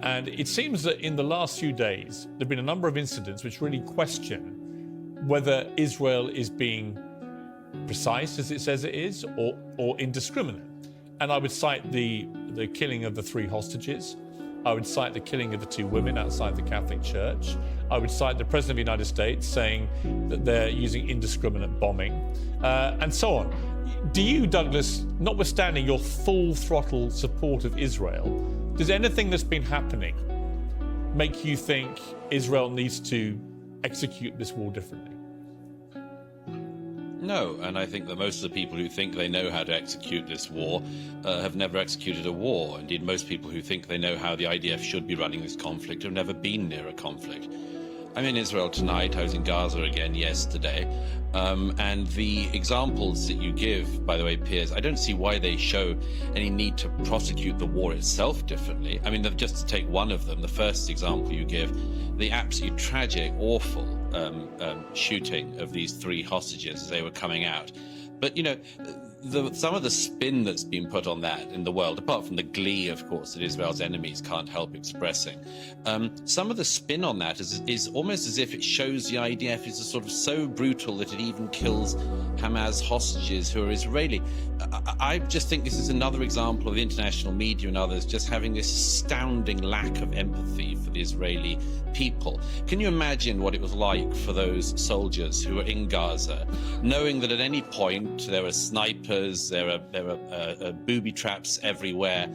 And it seems that in the last few days, there have been a number of incidents which really question whether Israel is being precise, as it says it is, or indiscriminate. And I would cite the killing of the 3 hostages. I would cite the killing of the 2 women outside the Catholic Church. I would cite the President of the United States saying that they're using indiscriminate bombing, and so on. Do you, Douglas, notwithstanding your full throttle support of Israel, does anything that's been happening make you think Israel needs to execute this war differently? No, and I think that most of the people who think they know how to execute this war have never executed a war. Indeed, most people who think they know how the IDF should be running this conflict have never been near a conflict. I'm in Israel tonight. I was in Gaza again yesterday. And the examples that you give, by the way, Piers, I don't see why they show any need to prosecute the war itself differently. I mean, just to take one of them, the first example you give, the absolutely tragic, awful shooting of these 3 hostages as they were coming out. But, you know, some of the spin that's been put on that in the world, apart from the glee, of course, that Israel's enemies can't help expressing, some of the spin on that is almost as if it shows the IDF is sort of so brutal that it even kills Hamas hostages who are Israeli. I just think this is another example of the international media and others just having this astounding lack of empathy for the Israeli people. Can you imagine what it was like for those soldiers who were in Gaza, knowing that at any point there were snipers, there are booby traps everywhere,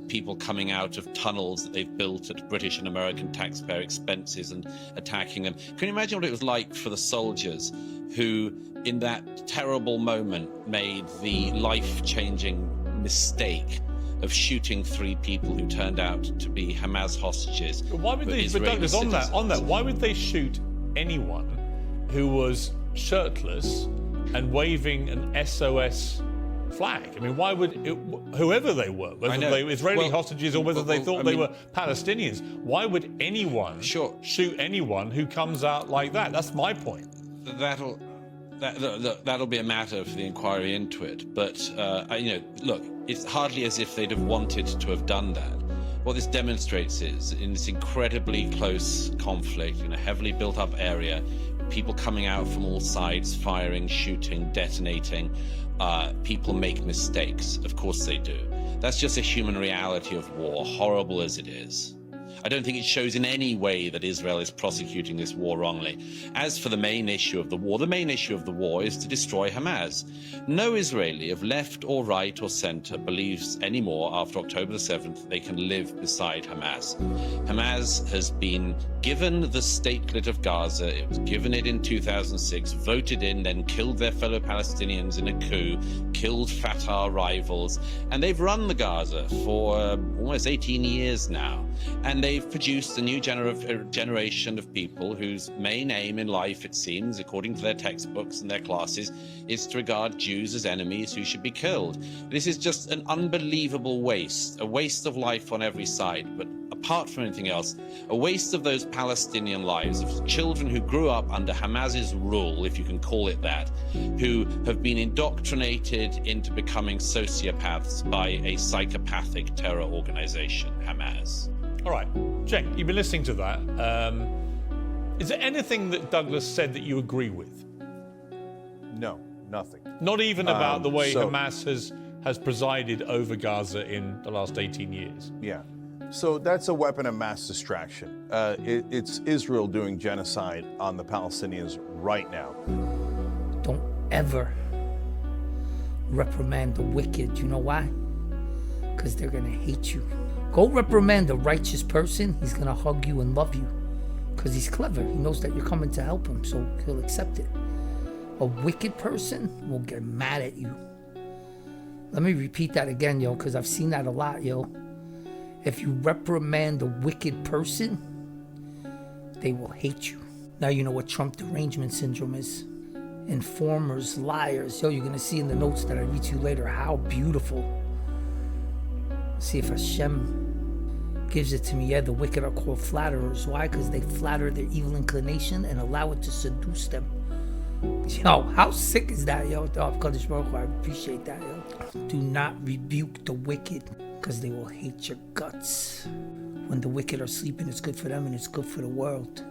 people coming out of tunnels that they've built at British and American taxpayer expenses and attacking them? Can you imagine what it was like for the soldiers who, in that terrible moment, made the life-changing mistake of shooting 3 people who turned out to be Hamas hostages? Why would they? But Douglas, on that, why would they shoot anyone who was shirtless and waving an SOS flag? I mean, why would whoever they were, whether they were Israeli hostages or whether they thought they were Palestinians, why would anyone shoot anyone who comes out like that? That's my point. That'll be a matter for the inquiry into it. But look, it's hardly as if they'd have wanted to have done that. What this demonstrates is, in this incredibly close conflict, in a heavily built-up area, people coming out from all sides, firing, shooting, detonating, people make mistakes. Of course they do. That's just a human reality of war, horrible as it is. I don't think it shows in any way that Israel is prosecuting this war wrongly. As for the main issue of the war is to destroy Hamas. No Israeli of left or right or center believes anymore after October the 7th they can live beside Hamas. Hamas has been given the statelet of Gaza. It was given it in 2006, voted in, then killed their fellow Palestinians in a coup, killed Fatah rivals, and they've run the Gaza for almost 18 years now. And they've produced a new generation of people whose main aim in life, it seems, according to their textbooks and their classes, is to regard Jews as enemies who should be killed. This is just an unbelievable waste, a waste of life on every side. But apart from anything else, a waste of those Palestinian lives, of children who grew up under Hamas's rule, if you can call it that, who have been indoctrinated into becoming sociopaths by a psychopathic terror organization, Hamas. All right, Cenk, you've been listening to that. Is there anything that Douglas said that you agree with? No, nothing. Not even about the way Hamas has presided over Gaza in the last 18 years? Yeah. So that's a weapon of mass distraction. It's Israel doing genocide on the Palestinians right now. Don't ever reprimand the wicked. You know why? Because they're going to hate you. Go reprimand a righteous person. He's going to hug you and love you. Because he's clever. He knows that you're coming to help him, so he'll accept it. A wicked person will get mad at you. Let me repeat that again, yo, because I've seen that a lot, yo. If you reprimand a wicked person, they will hate you. Now you know what Trump derangement syndrome is. Informers, liars. Yo, you're going to see in the notes that I read to you later how beautiful. See if Hashem gives it to me. Yeah, the wicked are called flatterers. Why? Because they flatter their evil inclination and allow it to seduce them. Yo, how sick is that, yo? Oh, Kodesh Baruch Hu, I appreciate that, yo. Do not rebuke the wicked, because they will hate your guts. When the wicked are sleeping, it's good for them and it's good for the world.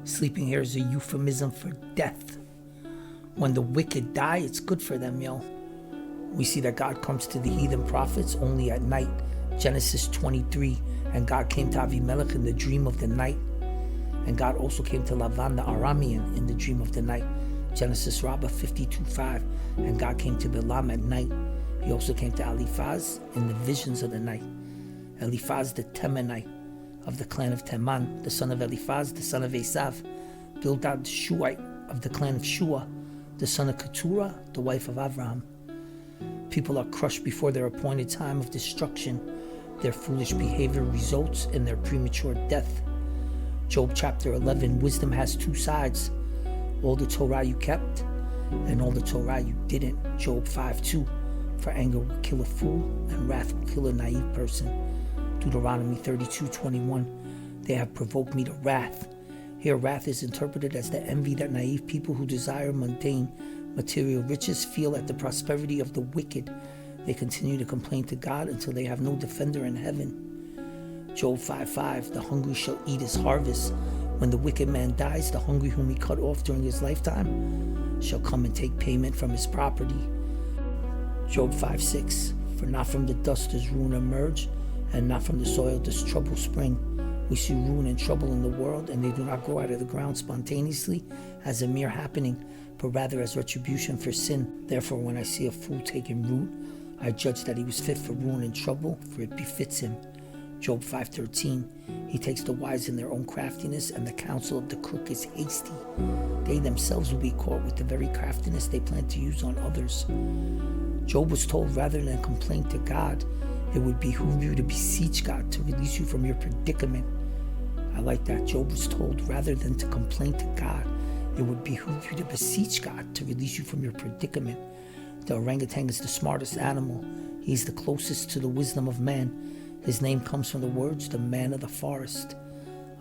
Sleeping here is a euphemism for death. When the wicked die, it's good for them, yo. We see that God comes to the heathen prophets only at night. Genesis 23, and God came to Avimelech in the dream of the night. And God also came to Lavan the Aramean in the dream of the night. Genesis Rabbah 52:5, and God came to Bilam at night. He also came to Eliphaz in the visions of the night. Eliphaz the Temanite of the clan of Teman, the son of Eliphaz, the son of Esav. Bildad the Shuhite of the clan of Shua, the son of Keturah, the wife of Avraham. People are crushed before their appointed time of destruction. Their foolish behavior results in their premature death. Job chapter 11, wisdom has two sides. All the Torah you kept, and all the Torah you didn't. Job 5:2, for anger will kill a fool, and wrath will kill a naive person. Deuteronomy 32:21, they have provoked me to wrath. Here wrath is interpreted as the envy that naive people who desire mundane material riches feel at the prosperity of the wicked. They continue to complain to God until they have no defender in heaven. Job 5:5, the hungry shall eat his harvest. When the wicked man dies, the hungry whom he cut off during his lifetime shall come and take payment from his property. Job 5:6, for not from the dust does ruin emerge, and not from the soil does trouble spring. We see ruin and trouble in the world, and they do not grow out of the ground spontaneously as a mere happening, but rather as retribution for sin. Therefore, when I see a fool taking root, I judge that he was fit for ruin and trouble, for it befits him. Job 5:13, he takes the wise in their own craftiness, and the counsel of the crook is hasty. They themselves will be caught with the very craftiness they plan to use on others. Job was told rather than complain to God, it would behoove you to beseech God to release you from your predicament. I like that. Job was told rather than to complain to God, it would behoove you to beseech God to release you from your predicament. The orangutan is the smartest animal. He's the closest to the wisdom of man. His name comes from the words, the man of the forest.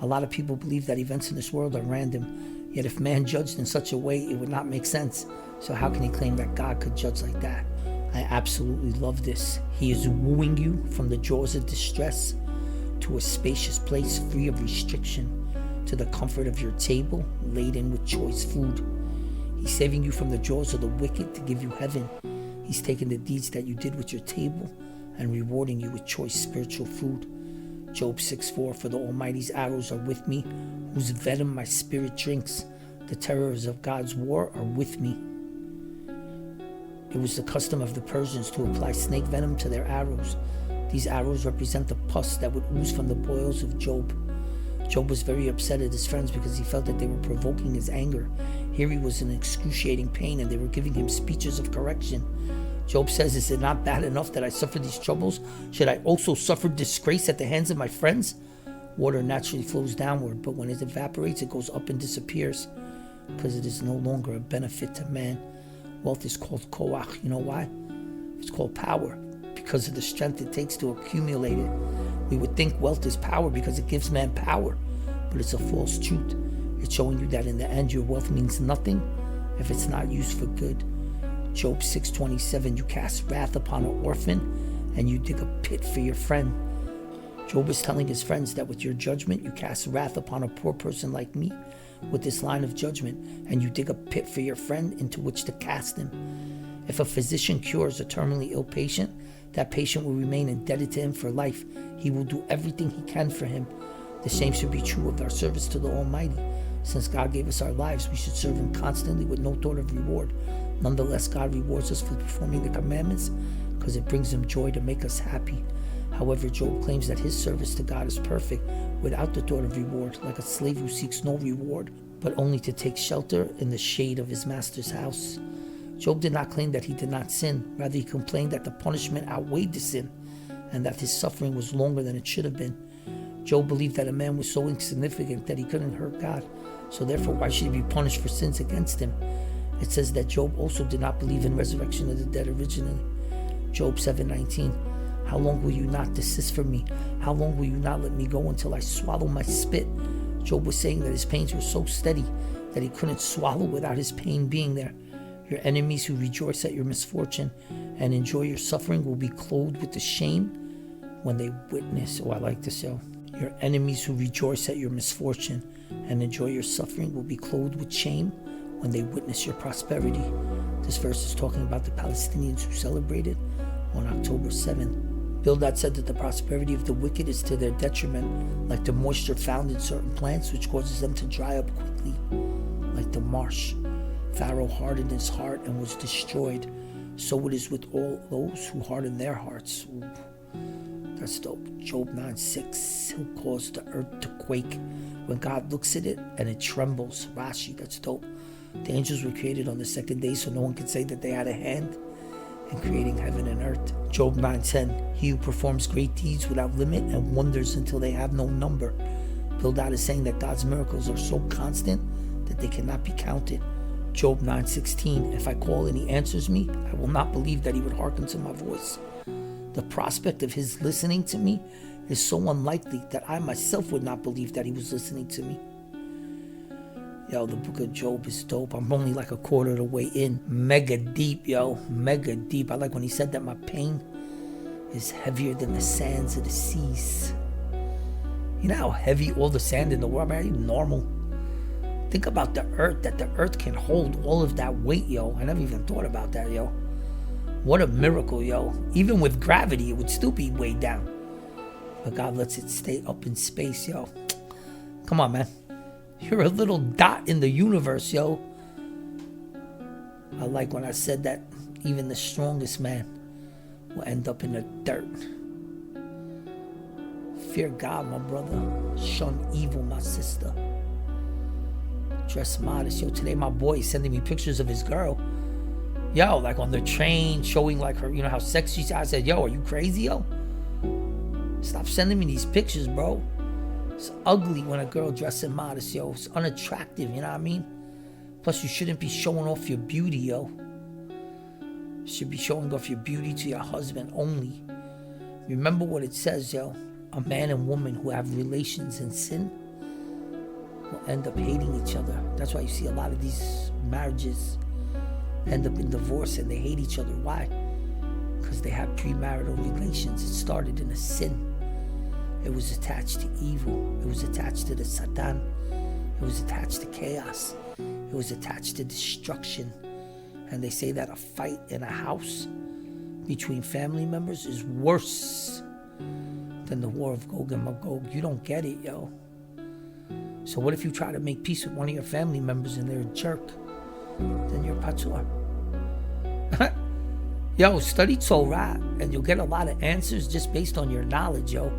A lot of people believe that events in this world are random, yet if man judged in such a way, it would not make sense. So how can he claim that God could judge like that? I absolutely love this. He is wooing you from the jaws of distress to a spacious place free of restriction, to the comfort of your table laden with choice food. He's saving you from the jaws of the wicked to give you heaven. He's taking the deeds that you did with your table and rewarding you with choice spiritual food. Job 6:4, for the Almighty's arrows are with me, whose venom my spirit drinks. The terrors of God's war are with me. It was the custom of the Persians to apply snake venom to their arrows. These arrows represent the pus that would ooze from the boils of Job. Job was very upset at his friends because he felt that they were provoking his anger. Here he was in excruciating pain and they were giving him speeches of correction. Job says, is it not bad enough that I suffer these troubles? Should I also suffer disgrace at the hands of my friends? Water naturally flows downward, but when it evaporates, it goes up and disappears because it is no longer a benefit to man. Wealth is called koach. You know why? It's called power because of the strength it takes to accumulate it. We would think wealth is power because it gives man power, but it's a false truth. It's showing you that in the end, your wealth means nothing if it's not used for good. Job 6:27, you cast wrath upon an orphan and you dig a pit for your friend. Job is telling his friends that with your judgment, you cast wrath upon a poor person like me with this line of judgment, and you dig a pit for your friend into which to cast him. If a physician cures a terminally ill patient, that patient will remain indebted to him for life. He will do everything he can for him. The same should be true of our service to the Almighty. Since God gave us our lives, we should serve Him constantly with no thought of reward. Nonetheless, God rewards us for performing the commandments because it brings Him joy to make us happy. However, Job claims that his service to God is perfect without the thought of reward, like a slave who seeks no reward, but only to take shelter in the shade of his master's house. Job did not claim that he did not sin. Rather, he complained that the punishment outweighed the sin and that his suffering was longer than it should have been. Job believed that a man was so insignificant that he couldn't hurt God. So therefore, why should he be punished for sins against him? It says that Job also did not believe in resurrection of the dead originally. Job 7:19, how long will you not desist from me? How long will you not let me go until I swallow my spit? Job was saying that his pains were so steady that he couldn't swallow without his pain being there. Your enemies who rejoice at your misfortune and enjoy your suffering will be clothed with the shame when they witness, I like this, yo. Your enemies who rejoice at your misfortune and enjoy your suffering will be clothed with shame when they witness your prosperity. This verse is talking about the Palestinians who celebrated on October 7th. Bildad said that the prosperity of the wicked is to their detriment, like the moisture found in certain plants, which causes them to dry up quickly, like the marsh. Pharaoh hardened his heart and was destroyed. So it is with all those who harden their hearts. Ooh, that's dope. Job 9:6. He'll cause the earth to quake when God looks at it and it trembles. Rashi, that's dope. The angels were created on the second day, so no one can say that they had a hand in creating heaven and earth. Job 9:10. He who performs great deeds without limit and wonders until they have no number. Bildad is saying that God's miracles are so constant that they cannot be counted. Job 9:16. If I call and he answers me, I will not believe that he would hearken to my voice. The prospect of his listening to me is so unlikely that I myself would not believe that he was listening to me. Yo, the book of Job is dope. I'm only like a quarter of the way in. Mega deep, yo. Mega deep. I like when he said that my pain is heavier than the sands of the seas. You know how heavy all the sand in the world, man? Normal. Think about the earth, that the earth can hold all of that weight, yo. I never even thought about that, yo. What a miracle, yo. Even with gravity, it would still be way down. But God lets it stay up in space, yo. Come on, man. You're a little dot in the universe, yo. I like when I said that even the strongest man will end up in the dirt. Fear God, my brother. Shun evil, my sister. Dress modest. Yo, today my boy is sending me pictures of his girl. Yo, like on the train, showing like her, you know, how sexy she is. I said, yo, are you crazy, yo? Stop sending me these pictures, bro. It's ugly when a girl dresses modest, yo. It's unattractive, you know what I mean? Plus, you shouldn't be showing off your beauty, yo. You should be showing off your beauty to your husband only. Remember what it says, yo. A man and woman who have relations in sin will end up hating each other. That's why you see a lot of these marriages end up in divorce and they hate each other. Why? Because they have premarital relations. It started in a sin. It was attached to evil. It was attached to the Satan. It was attached to chaos. It was attached to destruction. And they say that a fight in a house between family members is worse than the war of Gog and Magog. You don't get it, yo. So what if you try to make peace with one of your family members and they're a jerk? Then you're patur. Yo, study Torah and you'll get a lot of answers just based on your knowledge, yo.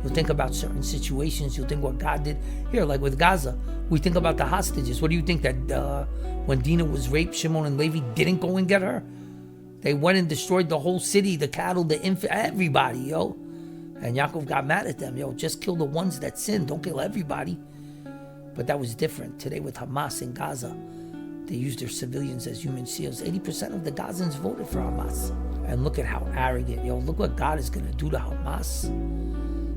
You'll think about certain situations. You'll think what God did. Here, like with Gaza, we think about the hostages. What do you think that when Dinah was raped, Shimon and Levi didn't go and get her? They went and destroyed the whole city, the cattle, the infant, everybody, yo. And Yaakov got mad at them. Yo, just kill the ones that sin. Don't kill everybody. But that was different. Today with Hamas in Gaza, they used their civilians as human shields. 80% of the Gazans voted for Hamas. And look at how arrogant, yo. Look what God is going to do to Hamas.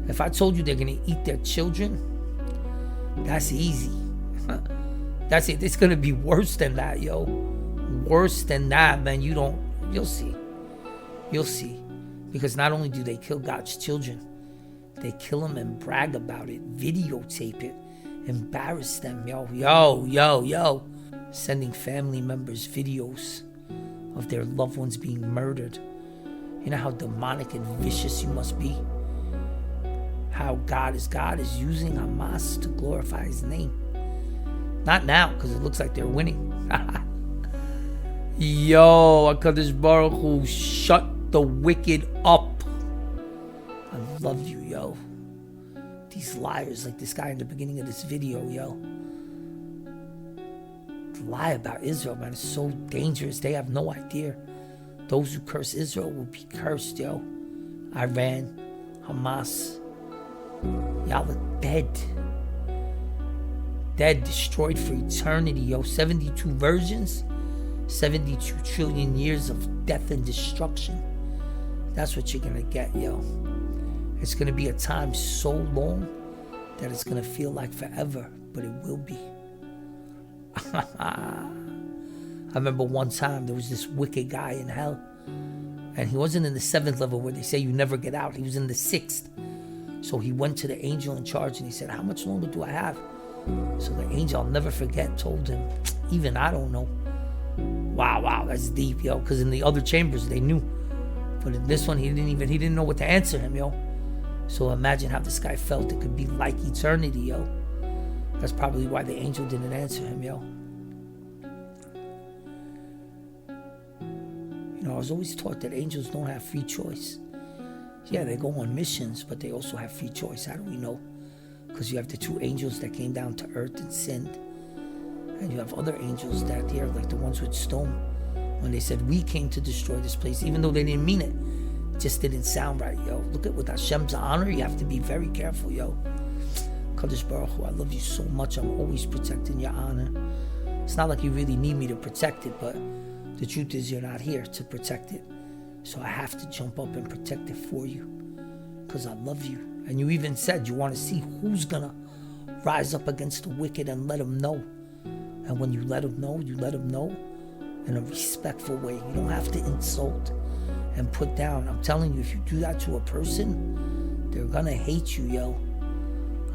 If I told you they're going to eat their children, that's easy. That's it. It's going to be worse than that, yo. Worse than that, man. You'll see. You'll see. Because not only do they kill God's children, they kill them and brag about it, videotape it, embarrass them, yo. Sending family members videos of their loved ones being murdered. You know how demonic and vicious you must be? How God is using Hamas to glorify his name. Not now, because it looks like they're winning. Yo, HaKadosh Baruch Hu, shut the wicked up. I love you, yo. These liars, like this guy in the beginning of this video, yo. Lie about Israel, man, it's so dangerous. They have no idea. Those who curse Israel will be cursed, yo. Iran, Hamas. Y'all are dead. Dead, destroyed for eternity, yo. 72 versions, 72 trillion years of death and destruction. That's what you're gonna get, yo. It's gonna be a time so long that it's gonna feel like forever, but it will be. I remember one time there was this wicked guy in hell, And he wasn't in the 7th level where they say you never get out. He was in the 6th. So he went to the angel in charge and he said, how much longer do I have? So the angel, I'll never forget, told him, even I don't know. Wow, that's deep, yo. Because in the other chambers, they knew. But in this one, he didn't know what to answer him, yo. So imagine how this guy felt. It could be like eternity, yo. That's probably why the angel didn't answer him, yo. You know, I was always taught that angels don't have free choice. Yeah, they go on missions, but they also have free choice. How do we know? Because you have the 2 angels that came down to earth and sinned. And you have other angels that are like the ones with stone. When they said, we came to destroy this place, even though they didn't mean it. It just didn't sound right, yo. Look at with Hashem's honor, you have to be very careful, yo. Kadosh Baruch Hu, I love you so much. I'm always protecting your honor. It's not like you really need me to protect it, but the truth is you're not here to protect it. So I have to jump up and protect it for you because I love you. And you even said you want to see who's going to rise up against the wicked and let them know. And when you let them know, you let them know in a respectful way. You don't have to insult and put down. I'm telling you, if you do that to a person, they're going to hate you, yo.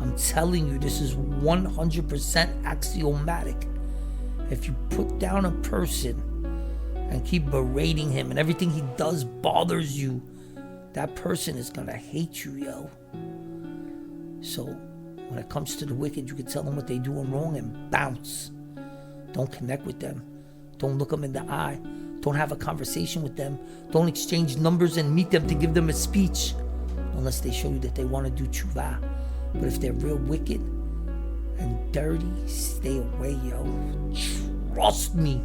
I'm telling you, this is 100% axiomatic. If you put down a person and keep berating him and everything he does bothers you, that person is gonna hate you, yo. So when it comes to the wicked, you can tell them what they doing wrong and bounce. Don't connect with them. Don't look them in the eye. Don't have a conversation with them. Don't exchange numbers and meet them to give them a speech unless they show you that they want to do tshuva. But if they're real wicked and dirty, stay away, yo. Trust me.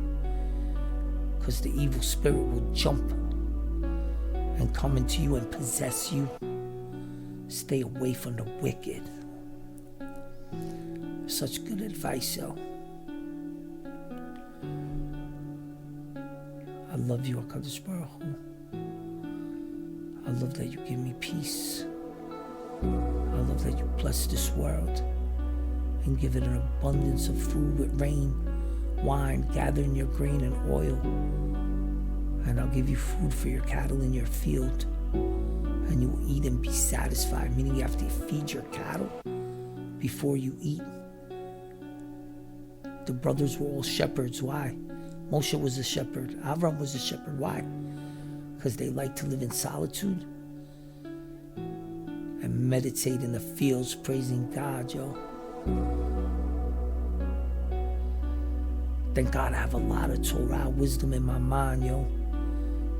Because the evil spirit will jump and come into you and possess you. Stay away from the wicked. Such good advice, yo. I love you, HaKadosh Baruch Hu. I love that you give me peace. I love that you bless this world and give it an abundance of food with rain, wine, gathering your grain and oil. And I'll give you food for your cattle in your field. And you will eat and be satisfied, meaning you have to feed your cattle before you eat. The brothers were all shepherds. Why? Moshe was a shepherd. Avram was a shepherd. Why? Because they like to live in solitude and meditate in the fields praising God, yo. Thank God I have a lot of Torah wisdom in my mind, yo.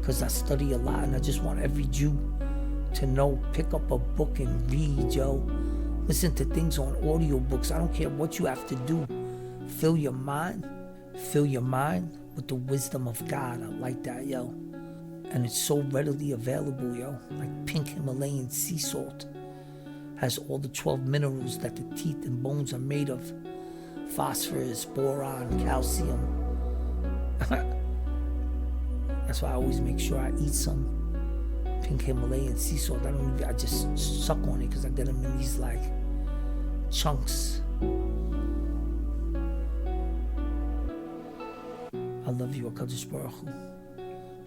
Because I study a lot and I just want every Jew to know, pick up a book and read, yo. Listen to things on audiobooks. I don't care what you have to do. Fill your mind with the wisdom of God. I like that, yo. And it's so readily available, yo. Like pink Himalayan sea salt. Has all the 12 minerals that the teeth and bones are made of. Phosphorus, boron, calcium. That's why I always make sure I eat some pink Himalayan sea salt. I just suck on it because I get them in these like chunks. I love you, HaKadosh Baruch Hu,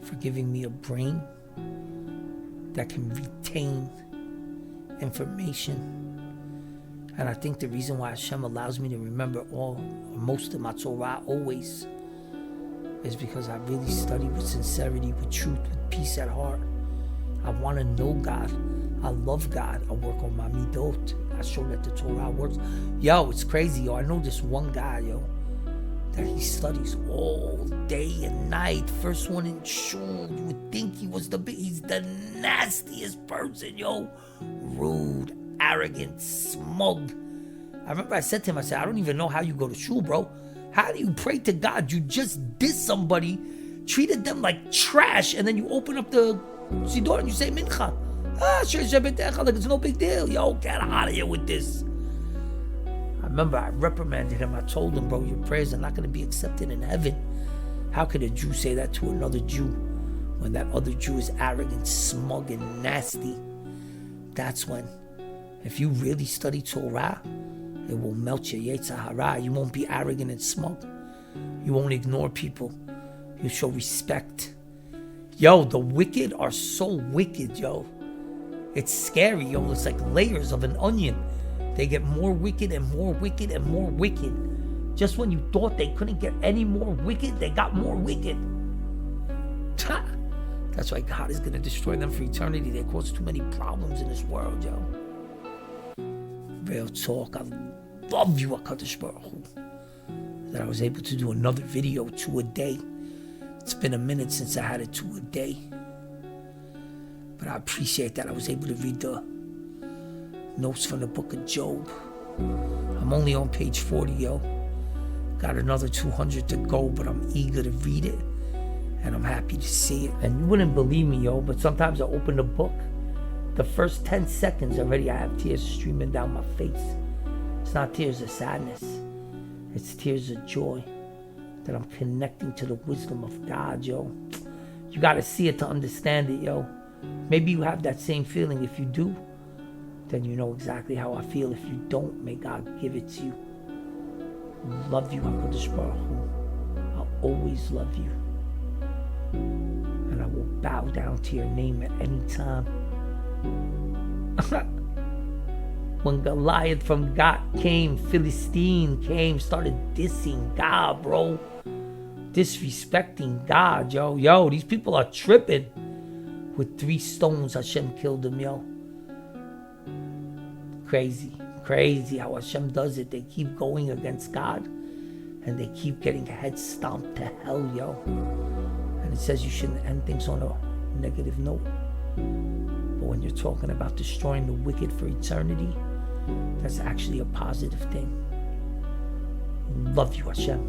for giving me a brain that can retain information. And I think the reason why Hashem allows me to remember all or most of my Torah always is because I really study with sincerity, with truth, with peace at heart. I want to know God. I love God. I work on my midot. I show that the Torah works. Yo, it's crazy, yo. I know this one guy, yo, that he studies all day and night. First one in shul. You would think he's the nastiest person, yo. Rude, arrogant, smug. I remember I said to him, I said, I don't even know how you go to shul, bro. How do you pray to God? You just dissed somebody, treated them like trash, and then you open up the siddur and you say mincha. Like it's no big deal. Yo, get out of here with this. I remember I reprimanded him. I told him, bro, your prayers are not going to be accepted in heaven. How could a Jew say that to another Jew when that other Jew is arrogant, smug, and nasty? That's when, if you really study Torah, it will melt your Yetzer Hara. You won't be arrogant and smug. You won't ignore people. You show respect. Yo, the wicked are so wicked, yo. It's scary, yo. It's like layers of an onion. They get more wicked and more wicked and more wicked. Just when you thought they couldn't get any more wicked, they got more wicked. That's why God is going to destroy them for eternity. They cause too many problems in this world, yo. Real talk. I love you, HaKadosh Baruch Hu, that I was able to do another video 2 a day. It's been a minute since I had a 2 a day. But I appreciate that I was able to read the notes from the book of Job. I'm only on page 40, yo. Got another 200 to go, but I'm eager to read it. And I'm happy to see it. And you wouldn't believe me, yo, but sometimes I open the book. The first 10 seconds already, I have tears streaming down my face. It's not tears of sadness. It's tears of joy that I'm connecting to the wisdom of God, yo. You got to see it to understand it, yo. Maybe you have that same feeling. If you do, then you know exactly how I feel. If you don't, may God give it to you. Love you, HaKadosh Baruch Hu. I'll always love you. And I will bow down to your name at any time. When Goliath from Gat came, Philistine came, started dissing God, bro. Disrespecting God, yo. Yo, these people are tripping. With 3 stones, Hashem killed them, yo. Crazy how Hashem does it. They keep going against God. And they keep getting head stomped to hell, yo. And it says you shouldn't end things on a negative note. But when you're talking about destroying the wicked for eternity, that's actually a positive thing. Love you, Hashem.